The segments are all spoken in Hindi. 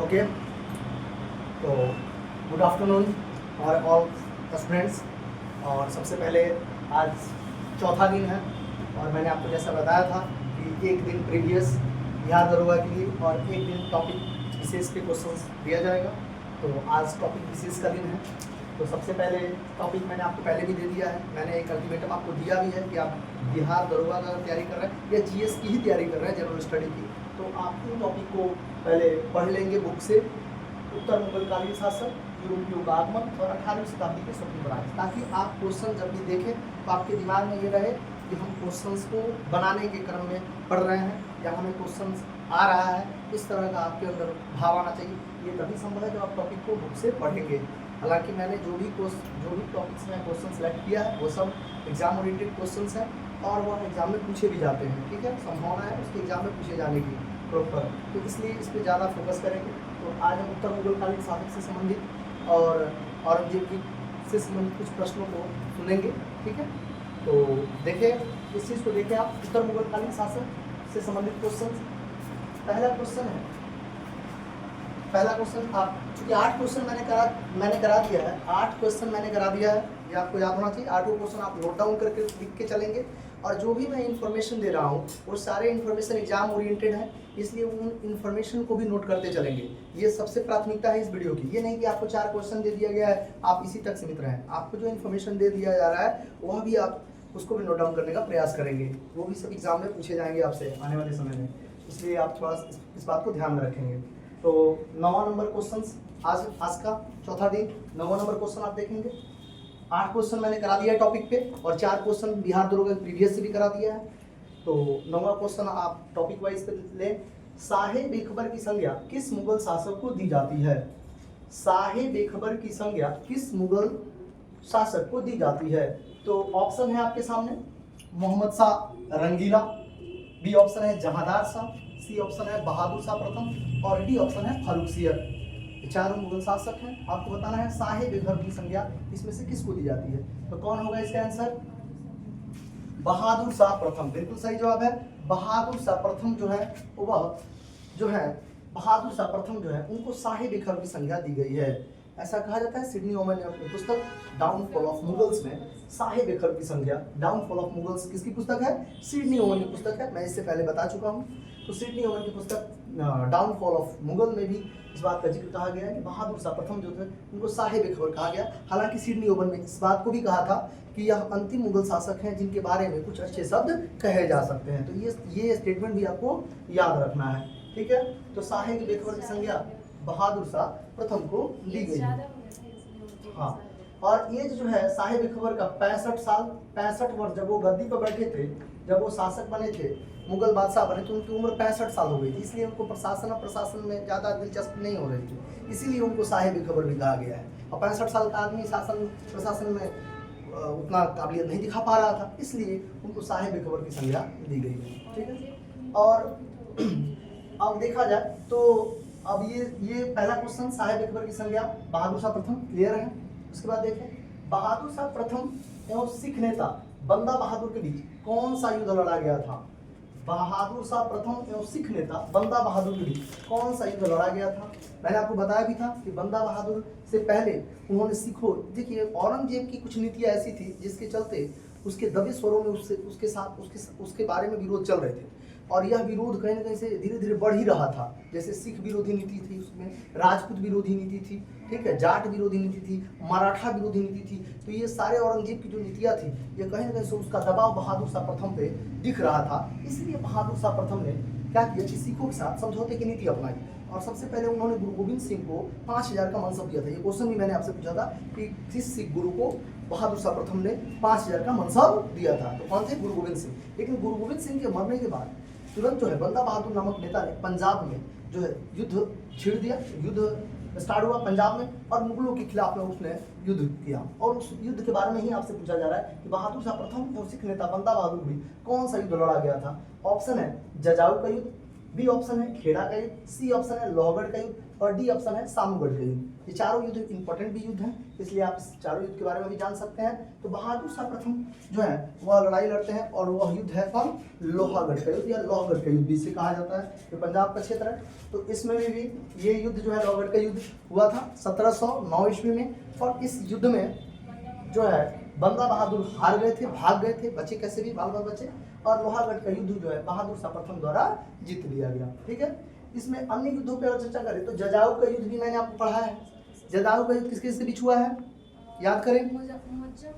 ओके, तो गुड आफ्टरनून और ऑल स्टूडेंट्स। और सबसे पहले आज चौथा दिन है और मैंने आपको जैसा बताया था कि एक दिन प्रीवियस बिहार दरोगा के लिए और एक दिन टॉपिक विशेष के क्वेश्चंस दिया जाएगा। तो आज टॉपिक विशेष का दिन है। तो सबसे पहले टॉपिक मैंने आपको पहले भी दे दिया है, मैंने एक अल्टीमेटम आपको दिया भी है कि आप बिहार दरोगा का तैयारी कर रहे हैं या जीएस की ही तैयारी कर रहे हैं, जनरल स्टडी की, तो आप इन टॉपिक को पहले पढ़ लेंगे बुक से। उत्तर मुगलकालीन शासक, यूरोपियों का आगमन और 18वीं शताब्दी के स्वतंत्र राज्य, ताकि आप क्वेश्चन जब भी देखें तो आपके दिमाग में ये रहे कि हम क्वेश्चंस को बनाने के क्रम में पढ़ रहे हैं या हमें क्वेश्चंस आ रहा है, इस तरह का आपके अंदर भाव आना चाहिए। ये तभी संभव है जब आप टॉपिक को बुक से पढ़ेंगे। हालांकि मैंने जो भी टॉपिक्स में क्वेश्चन सेलेक्ट किया है वो सब एग्जाम ओरिएंटेड क्वेश्चंस हैं और वह एग्जाम में पूछे भी जाते हैं, ठीक है, संभावना है उसके एग्जाम में पूछे जाने की प्रॉपर, तो इसलिए इस पर ज़्यादा फोकस करेंगे। तो आज हम उत्तर मुगलकालीन शासक से संबंधित और औरंगजेब से संबंधित कुछ प्रश्नों को सुनेंगे, ठीक है। तो देखें, इस चीज़ को देखें आप, उत्तर मुगलकालीन शासक से संबंधित क्वेश्चन। पहला क्वेश्चन आप, चूँकि 8 क्वेश्चन मैंने करा दिया है, 8 क्वेश्चन मैंने करा दिया है, ये आपको याद होना चाहिए। 8 क्वेश्चन आप नोट डाउन करके लिख के चलेंगे और जो भी मैं इन्फॉर्मेशन दे रहा हूँ वो सारे इन्फॉर्मेशन एग्जाम ओरिएंटेड है, इसलिए उन इन्फॉर्मेशन को भी नोट करते चलेंगे। ये सबसे प्राथमिकता है इस वीडियो की। ये नहीं कि आपको 4 क्वेश्चन दे दिया गया है आप इसी तक सीमित रहें, आपको जो इन्फॉर्मेशन दे दिया जा रहा है वह भी आप उसको भी नोट डाउन करने का प्रयास करेंगे, वो भी सब एग्जाम में पूछे जाएंगे आपसे आने वाले समय में, इसलिए आप थोड़ा इस बात को ध्यान में रखेंगे। तो 9वां नंबर क्वेश्चन, आज का चौथा दिन 9वां नंबर क्वेश्चन आप देखेंगे। 8 क्वेश्चन मैंने करा दिया है टॉपिक पे और 4 क्वेश्चन बिहार दरोगा प्रीवियस से भी करा दिया है। तो 9वां क्वेश्चन आप टॉपिक वाइज पे लें। शाहे बेखबर की संज्ञा किस मुगल शासक को दी जाती है? शाहे बेखबर की संज्ञा किस मुगल शासक को दी जाती है? तो ऑप्शन है आपके सामने, मोहम्मद शाह रंगीला, बी ऑप्शन है जहांदार शाह, सी ऑप्शन है बहादुर शाह प्रथम और डी ऑप्शन है फारुखसियर। चारों मुगल शासक हैं, आपको बताना है शाहे बेखबर की संज्ञा इसमें से किसको दी जाती है। तो कौन होगा इसका आंसर? बहादुर शाह प्रथम, बिल्कुल सही जवाब है। बहादुर शाह प्रथम जो है वह जो है बहादुर शाह प्रथम जो है उनको शाहे बेखबर की संज्ञा दी गई है, ऐसा कहा जाता है। सिडनी ओमन ने अपनी पुस्तक डाउनफॉल ऑफ मुगल्स में शाहे बेखबर की संज्ञा, डाउनफॉल ऑफ मुगल्स किसकी पुस्तक है? सिडनी ओमन की पुस्तक है, मैं इससे पहले बता चुका हूँ। तो सिडनी ओमन की पुस्तक डाउनफॉल ऑफ मुगल में भी इस बात का जिक्र कहा गया है कि बहादुर शाह प्रथम जो थे उनको शाहे बेखबर कहा गया। हालांकि सिडनी ओमन में इस बात को भी कहा था कि यह अंतिम मुगल शासक हैं जिनके बारे में कुछ अच्छे शब्द कहे जा सकते हैं। तो ये स्टेटमेंट भी आपको याद रखना है, ठीक है। तो शाहे बेखबर की संज्ञा बहादुर शाह प्रथम को दी गई है। हाँ, और एज जो है शाहे बेखबर का 65 वर्ष, जब वो गद्दी पर बैठे थे, जब वो शासक बने थे, मुगल बादशाह बने, तो उनकी उम्र 65 साल हो गई थी, इसलिए उनको प्रशासन में ज़्यादा दिलचस्पी नहीं हो रही थी, इसीलिए उनको शाहे बेखबर भी कहा गया है। और 65 साल का आदमी प्रशासन में उतना काबिलियत नहीं दिखा पा रहा था, इसलिए उनको शाहे बेखबर की संज्ञा दी गई है, ठीक है। और अब देखा जाए तो अब ये पहला क्वेश्चन शाहे बेखबर की संज्ञा बहादुर शाह प्रथम, क्लियर है। उसके बाद देखें, बहादुर शाह प्रथम एवं सिख नेता बंदा बहादुर के बीच कौन सा युद्ध लड़ा गया था? बहादुर शाह प्रथम एवं सिख नेता बंदा बहादुर के बीच कौन सा युद्ध लड़ा गया था? मैंने आपको बताया भी था कि बंदा बहादुर से पहले उन्होंने सिखों, देखिए औरंगजेब की कुछ नीतियाँ ऐसी थी जिसके चलते उसके दबे स्वरों में उसके बारे में विरोध चल रहे थे और यह विरोध कहीं ना कहीं से धीरे धीरे बढ़ ही रहा था। जैसे सिख विरोधी नीति थी, उसमें राजपूत विरोधी नीति थी, ठीक है, जाट विरोधी नीति थी, मराठा विरोधी नीति थी। तो ये सारे औरंगजेब की जो नीतियाँ थी, ये कहीं ना कहीं से उसका दबाव बहादुर शाह प्रथम पे दिख रहा था। इसलिए बहादुर शाह प्रथम ने क्या किया कि सिखों के साथ समझौते की नीति अपनाई और सबसे पहले उन्होंने गुरु गोविंद सिंह को 5000 का मनसब दिया था। ये क्वेश्चन भी मैंने आपसे पूछा था कि किस सिख गुरु को बहादुर शाह प्रथम ने 5000 का मनसब दिया था? तो कौन थे? गुरु गोविंद सिंह। लेकिन गुरु गोविंद सिंह के मरने के बाद तुरंत जो है बंदा बहादुर नामक नेता ने पंजाब में जो है युद्ध छेड़ दिया, युद्ध स्टार्ट हुआ पंजाब में और मुगलों के खिलाफ में उसने युद्ध किया। और उस युद्ध के बारे में ही आपसे पूछा जा रहा है कि बहादुर शाह प्रथम और सिख नेता बंदा बहादुर भी कौन सा युद्ध लड़ा गया था? ऑप्शन है जजाऊ का युद्ध, बी ऑप्शन है खेड़ा का युद्ध, सी ऑप्शन है लोहगढ़ का युद्ध, और डी ऑप्शन है सामूगढ़ का युद्ध। ये चारों युद्ध इंपॉर्टेंट भी युद्ध हैं, इसलिए आप इस चारों युद्ध के बारे में भी जान सकते हैं। तो बहादुर शाह प्रथम जो है वह लड़ाई लड़ते हैं और वह युद्ध है कौन, लोहागढ़ का युद्ध या लोहगढ़ का युद्ध भी इसे कहा जाता है, ये पंजाब का क्षेत्र है। तो इसमें भी ये युद्ध जो है लोहगढ़ का युद्ध हुआ था 1709 ईस्वी में। और इस युद्ध में जो है बंदा बहादुर हार गए थे, भाग गए थे, बचे कैसे भी, बाल बाल बचे। और लोहागढ़ का युद्ध जो है बहादुर शाह प्रथम द्वारा जीत लिया गया। ठीक है, इसमें अन्य युद्धों पर चर्चा करें तो जजाऊ का युद्ध भी मैंने आपको पढ़ा है। जजाऊ का युद्ध किसके बीच हुआ है, याद करें,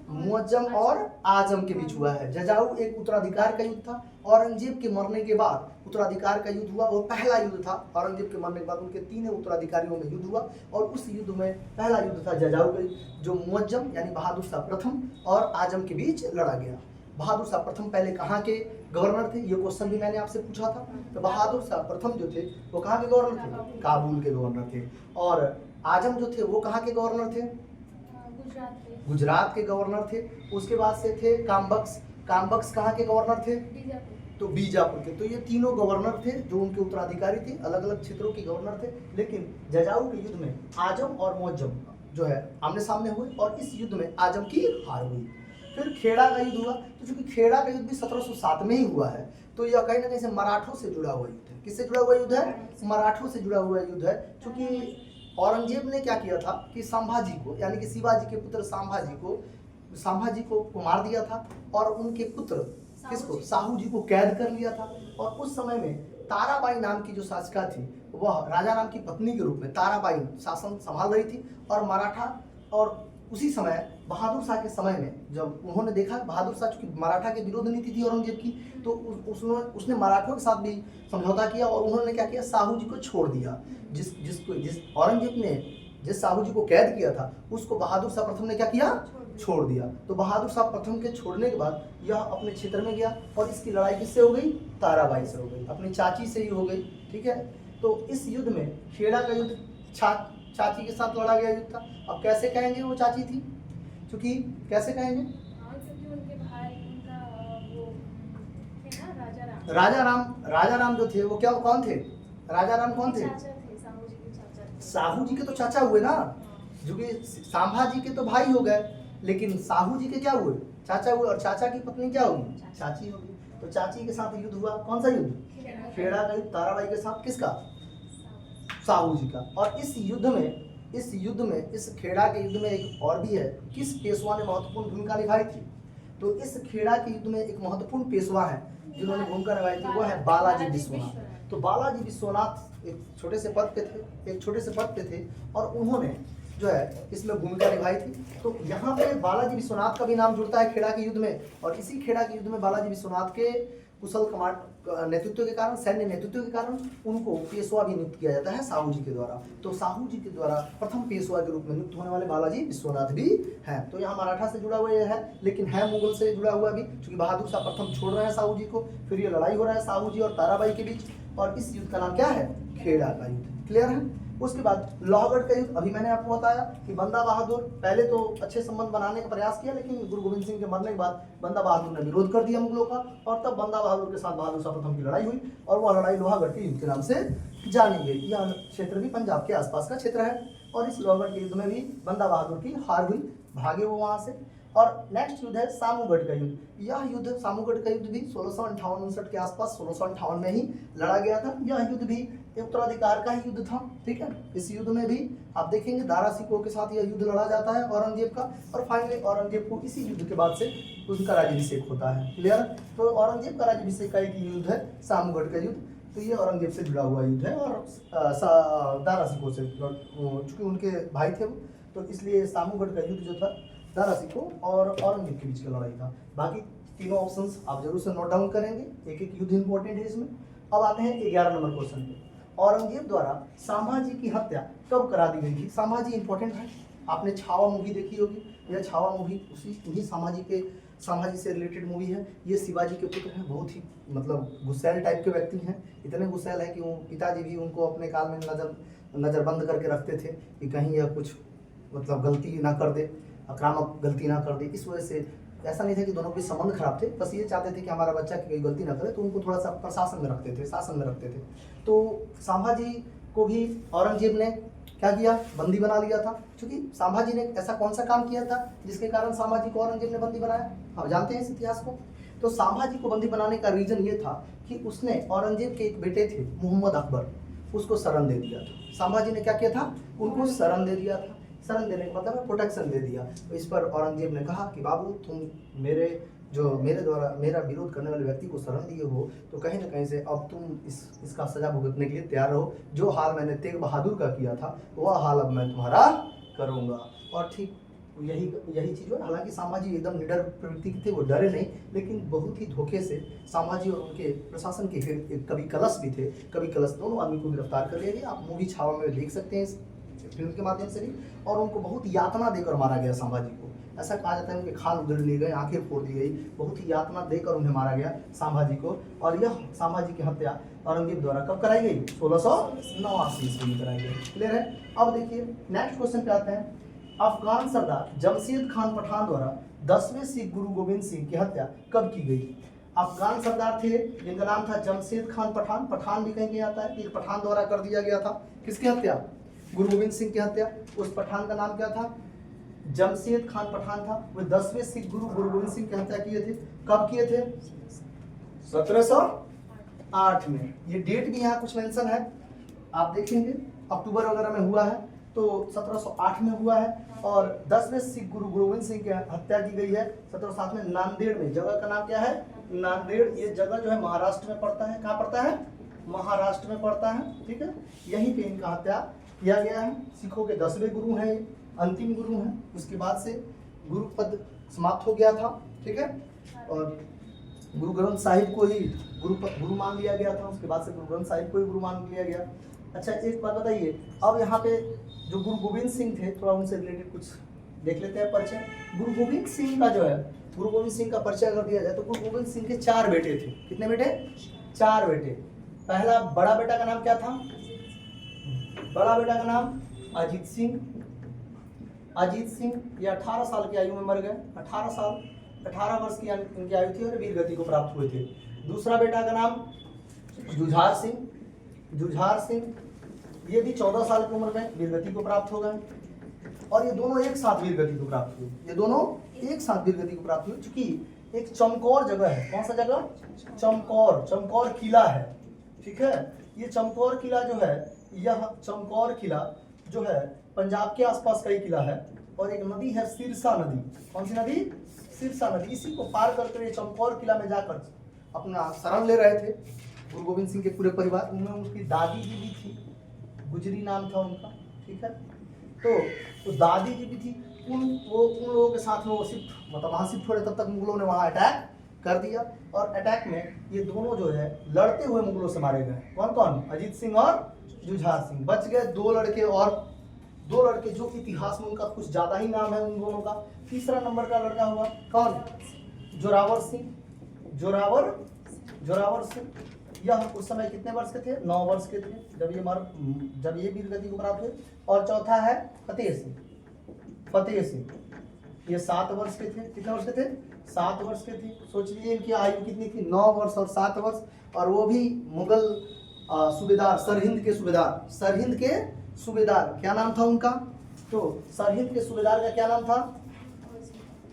मुअज्जम और आजम के बीच हुआ है। जजाऊ एक उत्तराधिकार का युद्ध था, औरंगजेब के मरने के बाद उत्तराधिकार का युद्ध हुआ, वो पहला युद्ध था। औरंगजेब के मरने के बाद उनके तीनों उत्तराधिकारियों में युद्ध हुआ और उस युद्ध में पहला युद्ध था जजाऊ का, जो मुअज्जम यानी बहादुर शाह प्रथम और आजम के बीच लड़ा गया। बहादुर शाह प्रथम पहले कहाँ के गवर्नर थे, ये क्वेश्चन भी मैंने आपसे पूछा था। तो बहादुर शाह प्रथम जो थे वो कहाँ के गवर्नर थे, काबुल के गवर्नर थे। और आजम जो थे वो कहाँ के गवर्नर थे, गुजरात के गवर्नर थे। उसके बाद से थे कामबख्श, कामबख्श कहाँ के गवर्नर थे, तो बीजापुर के। तो ये तीनों गवर्नर थे जो उनके उत्तराधिकारी थे, अलग अलग क्षेत्रों के गवर्नर थे। लेकिन जजाऊ के युद्ध में आजम और मुअज्जम जो है आमने सामने हुए और इस युद्ध में आजम की हार हुई। फिर खेड़ा का युद्ध हुआ, तो चूंकि खेड़ा का युद्ध भी 1707 में ही हुआ है, तो यह कहीं ना कहीं से मराठों से जुड़ा हुआ युद्ध है। किससे जुड़ा हुआ युद्ध है, मराठों से जुड़ा हुआ युद्ध है। चूंकि औरंगजेब ने क्या किया था कि संभाजी को, यानी कि शिवाजी के पुत्र संभाजी को मार दिया था और उनके पुत्र किसको, साहू जी को कैद कर लिया था। और उस समय में ताराबाई नाम की जो शासिका थी वह राजा राम की पत्नी के रूप में ताराबाई शासन संभाल रही थी। और मराठा, और उसी समय बहादुर शाह के समय में जब उन्होंने देखा बहादुर शाह चूंकि मराठा के विरोध नीति थी औरंगजेब की, तो उसने मराठों के साथ भी समझौता किया और उन्होंने क्या किया, साहू जी को छोड़ दिया। जिस औरंगजेब ने जिस साहू जी को कैद किया था उसको बहादुर शाह प्रथम ने क्या किया, छोड़ दिया। तो बहादुर शाह प्रथम के छोड़ने के बाद यह अपने क्षेत्र में गया और इसकी लड़ाई किससे हो गई, ताराबाई से हो गई, अपनी चाची से ही हो गई। ठीक है, तो इस युद्ध में खेड़ा का युद्ध चाची के साथ लड़ा गया युद्ध था। अब कैसे कहेंगे वो चाची थी, क्योंकि कैसे कहेंगे, राजा राम जो थे वो क्या, कौन थे, राजा राम कौन थे, साहू जी के तो चाचा हुए ना, जो कि संभाजी के तो भाई हो गए, लेकिन साहू जी के क्या हुए, चाचा हुए। और चाचा की पत्नी क्या होगी, चाची होगी। तो चाची के साथ युद्ध हुआ, कौन सा युद्ध, खेड़ा का युद्ध, ताराबाई के साथ किसका, साहू जी का। और इस युद्ध में इस खेड़ा के युद्ध में एक और भी है, किस पेशवा ने महत्वपूर्ण भूमिका निभाई थी। तो इस खेड़ा के युद्ध में एक महत्वपूर्ण पेशवा है जिन्होंने भूमिका निभाई थी, वो है बालाजी विश्वनाथ। तो बालाजी विश्वनाथ एक छोटे से पद पे थे और उन्होंने जो है इसमें भूमिका निभाई थी। तो यहाँ पे बालाजी विश्वनाथ का भी नाम जुड़ता है खेड़ा के युद्ध में। और इसी खेड़ा के युद्ध में बालाजी विश्वनाथ के कुशल कमांड नेतृत्व के कारण, सैन्य नेतृत्व के कारण उनको पेशवा भी नियुक्त किया जाता है साहू जी के द्वारा। तो साहू जी के द्वारा प्रथम पेशवा के रूप में नियुक्त होने वाले बालाजी विश्वनाथ भी हैं। तो यहाँ मराठा से जुड़ा हुआ है, लेकिन है मुगल से जुड़ा हुआ भी, क्योंकि बहादुर शाह प्रथम छोड़ रहे हैं साहू जी को। फिर ये लड़ाई हो रहा है साहू जी और ताराबाई के बीच, और इस युद्ध का नाम क्या है, खेड़ा का युद्ध। क्लियर है। उसके बाद लोहगढ़ का युद्ध, अभी मैंने आपको बताया कि बंदा बहादुर पहले तो अच्छे संबंध बनाने का प्रयास किया, लेकिन गुरु गोविंद सिंह के मरने के बाद बंदा बहादुर ने विरोध कर दिया मुगलों का, और तब बंदा बहादुर के साथ बहादुर शाह प्रथम की लड़ाई हुई और वह लड़ाई लोहागढ़ के युद्ध के नाम से जानी गई। यह क्षेत्र भी पंजाब के आसपास का क्षेत्र है और इस लोहागढ़ के युद्ध में भी बंदा बहादुर की हार हुई, भागे वो वहां से। और नेक्स्ट युद्ध है सामूगढ़ का युद्ध। यह युद्ध सामूगढ़ का युद्ध भी 1658-59 के आसपास 1658 में ही लड़ा गया था। यह युद्ध भी उत्तराधिकार का ही युद्ध था। ठीक है, इस युद्ध में भी आप देखेंगे दारा सिकोह के साथ यह युद्ध लड़ा जाता है औरंगजेब का, और फाइनली औरंगजेब को इसी युद्ध के बाद से उनका राज्याभिषेक होता है। क्लियर। तो औरंगजेब का राज्याभिषेक का एक युद्ध है सामूगढ़ का युद्ध। तो ये औरंगजेब से जुड़ा हुआ युद्ध है और दारा सिकोह से, चूंकि उनके भाई थे वो, तो इसलिए सामूगढ़ का युद्ध जो था दारा सिकोह और औरंगजेब के बीच का लड़ाई था। बाकी तीनों ऑप्शंस आप जरूर से नोट डाउन करेंगे, एक एक युद्ध इंपॉर्टेंट है इसमें। अब आते हैं 11 नंबर क्वेश्चन पे। औरंगजेब द्वारा संभाजी की हत्या कब करा दी गई थी। संभाजी इंपॉर्टेंट है, आपने छावा मूवी देखी होगी, यह छावा मूवी उन्हीं संभाजी से रिलेटेड मूवी है। ये शिवाजी के पुत्र हैं, बहुत ही मतलब गुस्सैल टाइप के व्यक्ति हैं, इतने गुस्सैल है कि वो पिताजी भी उनको अपने काल में नज़रबंद करके रखते थे कि कहीं यह कुछ मतलब गलती ना कर दे, आक्रामक गलती ना कर दे। इस वजह से ऐसा नहीं था कि दोनों के संबंध खराब थे, बस ये चाहते थे कि हमारा बच्चा कोई गलती ना करे, तो उनको थोड़ा सा प्रशासन में रखते थे, शासन में रखते थे। तो संभाजी को भी औरंगजेब ने क्या किया, बंदी बना लिया था। क्योंकि संभाजी ने ऐसा कौन सा काम किया था जिसके कारण संभाजी को औरंगजेब ने बंदी बनाया, आप जानते हैं इस इतिहास को। तो संभाजी को बंदी बनाने का रीजन ये था कि उसने औरंगजेब के एक बेटे थे मोहम्मद अकबर, उसको शरण दे दिया था। संभाजी ने क्या किया था, उनको शरण दे दिया था। शरण देने का मतलब है प्रोटेक्शन दे दिया। तो इस पर औरंगजेब ने कहा कि बाबू तुम मेरे द्वारा मेरा विरोध करने वाले व्यक्ति को शरण दिए हो, तो कहीं ना कहीं से अब तुम इसका सजा भुगतने के लिए तैयार रहो। जो हाल मैंने तेग बहादुर का किया था वह हाल अब मैं तुम्हारा करूँगा। और ठीक यही चीज़ है। हालांकि संभाजी एकदम निडर प्रवृत्ति के थे, वो डरे नहीं, लेकिन बहुत ही धोखे से संभाजी और उनके प्रशासन के कवि कलश भी थे, कवि कलश दोनों आदमी को गिरफ्तार कर लिया गया। आप मूवी छावा में देख सकते हैं इस फिल्म के माध्यम से भी। और उनको बहुत यातना देकर मारा गया संभाजी को। ऐसा कहा जाता है उनके खाल उधेड़ लिए गए, आंखें फोड़ दी गई, बहुत ही यातना देकर उन्हें मारा गया संभाजी को। और यह संभाजी की हत्या औरंगजेब द्वारा कब कराई गई, 1689 ईस्वी में कराई गई। क्लियर है। अब देखिए नेक्स्ट क्वेश्चन पे आते हैं। अफगान सरदार जमशेद खान पठान द्वारा 10वें सिख गुरु गोविंद सिंह की हत्या कब की गई। अफगान सरदार थे जिनका नाम था जमशेद खान पठान, पठान भी कहीं आता है, एक पठान द्वारा कर दिया गया था। किसकी हत्या, गुरु गोविंद सिंह की हत्या। उस पठान का नाम क्या था, जमशेद खान पठान था। वो 10वें सिख गुरु गोविंद सिंह की हत्या किए थे। कब किए थे, 1708 में। ये डेट भी यहाँ कुछ मेंशन है, आप देखेंगे अक्टूबर वगैरह में हुआ है, तो 1708 में हुआ है। और 10वें सिख गुरु गोविंद सिंह की हत्या की गई है 1707 में नांदेड़ में। जगह का नाम क्या है, नांदेड़। ये जगह जो है महाराष्ट्र में पड़ता है। कहाँ पड़ता है, महाराष्ट्र में पड़ता है। ठीक है, यहीं पे इनका हत्या किया गया है। सिखों के 10वें गुरु हैं, अंतिम गुरु हैं। उसके बाद से गुरु पद समाप्त हो गया था। ठीक है, और गुरु ग्रंथ साहिब को ही गुरु मान लिया गया था। उसके बाद से गुरु ग्रंथ साहिब को ही गुरु मान लिया गया। अच्छा एक बात बताइए, अब यहाँ पे जो गुरु गोविंद सिंह थे, थोड़ा उनसे रिलेटेड कुछ देख लेते हैं परिचय। गुरु गोविंद सिंह का जो है, गुरु गोविंद सिंह का परिचय अगर दिया जाए तो गुरु गोविंद सिंह के 4 बेटे थे। कितने बेटे, 4 बेटे। पहला बड़ा बेटा का नाम क्या था, बड़ा बेटा का नाम अजीत सिंह। अजीत सिंह ये 18 साल की आयु में मर गए। 18 वर्ष की इनकी आयु थी और वीर गति को प्राप्त हुए थे। दूसरा बेटा का नाम जुझार सिंह। जुझार सिंह ये भी 14 साल की उम्र में वीर गति को प्राप्त हो गए। और ये दोनों एक साथ वीर गति को प्राप्त हुए। ये दोनों एक साथ वीर गति को प्राप्त हुए। चूंकि एक चमकौर जगह है, कौन सा जगह, चमकौर किला है। ठीक है, ये चमकौर किला जो है, यह चमकौर किला जो है पंजाब के आसपास का ही किला है। और एक नदी है सिरसा नदी। कौन सी नदी, सिरसा नदी। इसी को पार करके ये चमकौर किला में जाकर अपना शरण ले रहे थे गुरु गोविंद सिंह के पूरे परिवार। उनमें उसकी दादी जी भी थी, गुजरी नाम था उनका। ठीक है, तो दादी जी भी थी। उन लोगों के साथ में वो शिफ्ट, मतलब वहाँ शिफ्ट हो रहे, तब तक मुगलों ने वहाँ अटैक कर दिया। और अटैक में ये दोनों जो है लड़ते हुए मुगलों से मारे गए। कौन कौन, अजीत सिंह और जुझार सिंह। बच गए 2 लड़के, और 2 लड़के जो इतिहास में उनका कुछ ज्यादा ही नाम है उन दोनों का। तीसरा नंबर का लड़का हुआ कौन, जोरावर सिंह। जोरावर सिंह यह उस समय कितने वर्ष के थे, 9 वर्ष के थे जब ये वीर गति को प्राप्त हुए। और चौथा है फतेह सिंह। ये 7 वर्ष के थे। कितने वर्ष के थे, 7 वर्ष के थे। सोच लीजिए इनकी आयु कितनी थी, 9 वर्ष और 7 वर्ष। और वो भी मुगल सूबेदार, सरहिंद के सूबेदार। क्या नाम था उनका, तो सरहिंद के सूबेदार का क्या नाम था,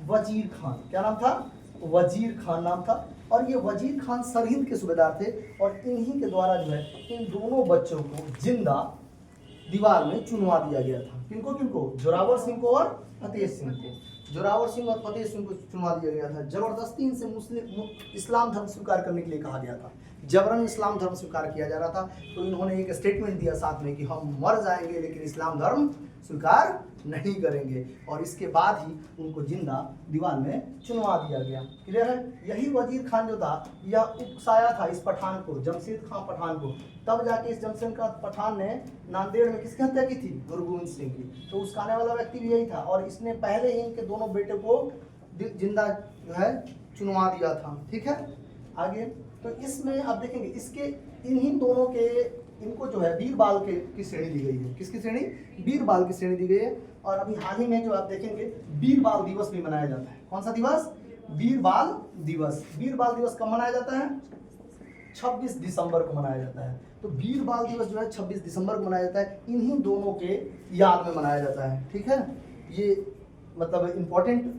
वजीर खान। क्या नाम था, वजीर खान नाम था। और ये वजीर खान सरहिंद के सूबेदार थे। और इन्हीं के द्वारा जो है इन दोनों बच्चों को जिंदा दीवार में चुनवा दिया गया था। किनको किनको, जोरावर सिंह को और फतेह सिंह को। जोरावर सिंह और फतेह सिंह को चुनवा दिया गया था। जबरदस्ती इनसे इस्लाम धर्म स्वीकार करने के लिए कहा गया था। जबरन इस्लाम धर्म स्वीकार किया जा रहा था। तो इन्होंने एक स्टेटमेंट दिया साथ में कि हम मर जाएंगे लेकिन इस्लाम धर्म स्वीकार नहीं करेंगे। और इसके बाद ही उनको जिंदा दीवार में चुनवा दिया गया। क्लियर है। यही वजीर खान जो था यह उकसाया था इस पठान को, जमशेद खान पठान को। तब जाके इस जमशेद खान पठान ने नांदेड़ में किसकी हत्या की थी, गुरु गोविंद सिंह की। तो उसकाने वाला व्यक्ति भी यही था। और इसने पहले ही इनके दोनों बेटे को जिंदा जो है चुनवा दिया था। ठीक है, आगे तो इसमें आप देखेंगे इसके इन्हीं दोनों के इनको जो है वीर बाल की श्रेणी दी गई है। किसकी श्रेणी, वीर बाल की श्रेणी दी गई है। और अभी हाल ही में जो आप देखेंगे वीर बाल दिवस भी मनाया जाता है। कौन सा दिवस, वीर बाल दिवस। वीर बाल दिवस कब मनाया जाता है, 26 दिसंबर को मनाया जाता है। तो वीर बाल दिवस जो है 26 दिसंबर को मनाया जाता है, इन्हीं दोनों के याद में मनाया जाता है। ठीक है, ये मतलब इम्पोर्टेंट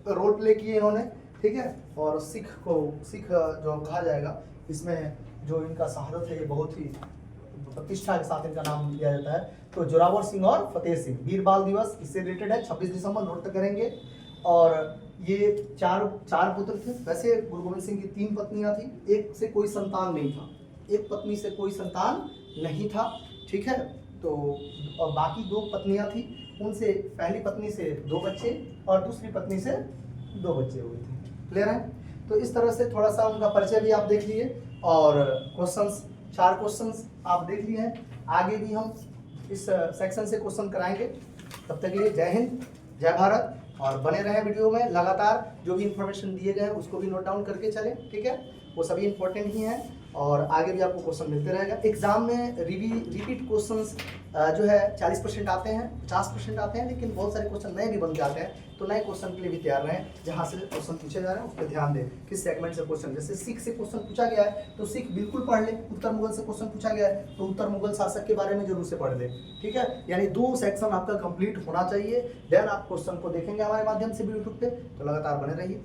रोल प्ले किए इन्होंने। ठीक है, और सिख जो कहा जाएगा, इसमें जो इनका शहादत है ये बहुत ही प्रतिष्ठा के साथ इनका नाम लिया जाता है। तो जोरावर सिंह और फतेह सिंह, वीर बाल दिवस इससे रिलेटेड है, 26 दिसंबर नोट करेंगे। और ये चार पुत्र थे। वैसे गुरु गोविंद सिंह की 3 पत्नियां थी, एक से कोई संतान नहीं था, एक पत्नी से कोई संतान नहीं था। ठीक है, तो और बाकी 2 पत्नियां थी, उनसे पहली पत्नी से 2 बच्चे और दूसरी पत्नी से 2 बच्चे हुए थे। क्लियर है? तो इस तरह से थोड़ा सा उनका परिचय भी आप देख लिए और क्वेश्चंस 4 क्वेश्चंस आप देख लिए हैं। आगे भी हम इस सेक्शन से क्वेश्चन कराएंगे। तब तक के लिए जय हिंद, जय भारत, और बने रहें वीडियो में। लगातार जो भी इंफॉर्मेशन दिए गए हैं उसको भी नोट डाउन करके चलें। ठीक है, वो सभी इंपॉर्टेंट ही हैं और आगे भी आपको क्वेश्चन मिलते रहेगा। एग्जाम में रिपीट क्वेश्चंस जो है 40% आते हैं, 50% आते हैं, लेकिन बहुत सारे क्वेश्चन नए भी बन के आते हैं। तो नए क्वेश्चन के लिए भी तैयार रहें। जहाँ से क्वेश्चन पूछे जा रहे हैं उस पर ध्यान दें, किस सेगमेंट से क्वेश्चन। जैसे सिख से क्वेश्चन पूछा गया है तो सिख बिल्कुल पढ़ लें। उत्तर मुगल से क्वेश्चन पूछा गया है तो उत्तर मुगल शासक के बारे में जरूर से पढ़ लें। ठीक है, यानी 2 सेक्शन आपका कंप्लीट होना चाहिए। देन आप क्वेश्चन को देखेंगे हमारे माध्यम से भी यूट्यूब पे। तो लगातार बने रहिए।